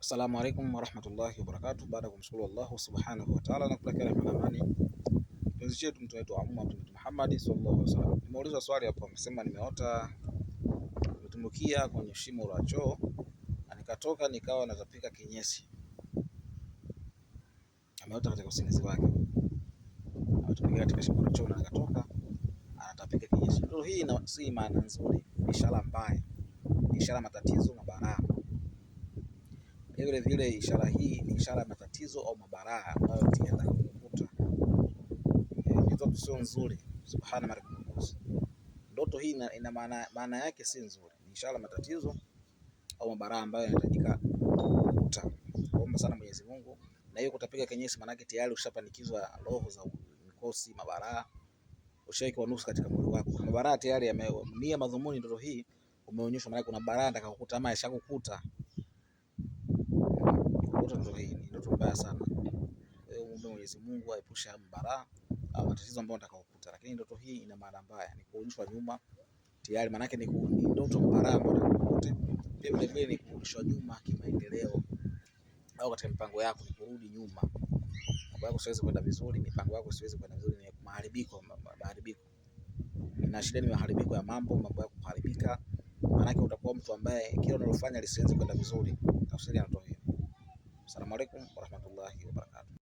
Assalamu alaikum warahmatullahi wabarakatuh. Baada ya kumshukuru Allah subhanahu wa ta'ala na kutakia rehema na amani kipenzi chetu mtume wetu Mtume Muhammad sallallahu alaihi wasallam. Nimeuliza swali hapo, amesema nimeota nimetumbukia kwenye shimo la choo na nikatoka nikawa natapika kinyesi. Ameota katika usingizi wake, ametumbukia katika shimo la choo na nikatoka anatapika kinyesi. Ndio hii si maana nzuri, ishara mbaya, ishara matatizo, mabalaa. Vile vile ishara hii ni ishara ya matatizo au mabalaa ambayo yataenda kukukuta. Ndoto sio nzuri. Subhana marikuzi. Ndoto hii ina maana yake si nzuri. Ni ishara matatizo au mabalaa ambayo yanahitajika kukukuta. Omba sana Mwenyezi Mungu. Na hiyo kutapiga kinyesi maana yake tayari ushapanikizwa roho za mikosi, mabalaa. Ushaikuwa nusu katika mwili wako. Mabalaa tayari yamenia madhumuni. Ndoto hii umeonyeshwa maana kuna balaa atakayokukuta ama yashakukuta. Ndoto hii ni ndoto mbaya sana. Muombe Mwenyezi Mungu aepushe mabalaa au matatizo ambayo atakayokukuta. Lakini ndoto hii ina maana mbaya, ni kurudishwa nyuma tayari, maana yake ni ndoto mbaya ambayo atakayokukuta. Pia vile vile ni kurudishwa nyuma kimaendeleo au katika mipango yako, ni kurudi nyuma. Mambo yako siwezi kwenda vizuri, mipango yako siwezi kwenda vizuri, ni maharibiko. Na shida ni maharibiko ya mambo yako kuharibika. Maana yake utakuwa mtu ambaye kila unalofanya lisiwezi kwenda vizuri. Tafsiri ya ndoto hii. Asalamu alaykum warahmatullahi wabarakatuh.